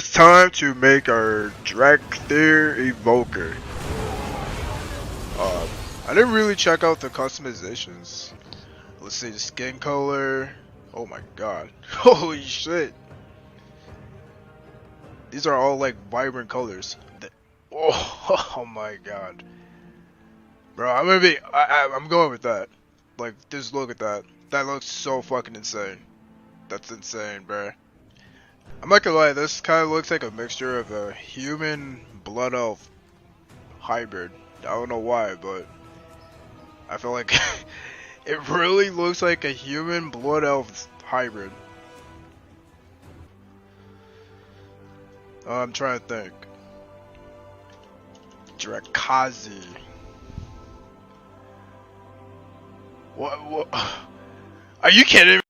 It's time to make our dracthyr evoker. I didn't really check out the customizations. Let's see the skin color. Oh my god. Holy shit. These are all like vibrant colors. Oh my god. Bro, I'm going with that. Like, just look at that. That looks so fucking insane. That's insane, bro. I'm not gonna lie, this kind of looks like a mixture of a human blood elf hybrid. I don't know why, but I feel like it really looks like a human blood elf hybrid. I'm trying to think. Drakazi. What? Are you kidding me?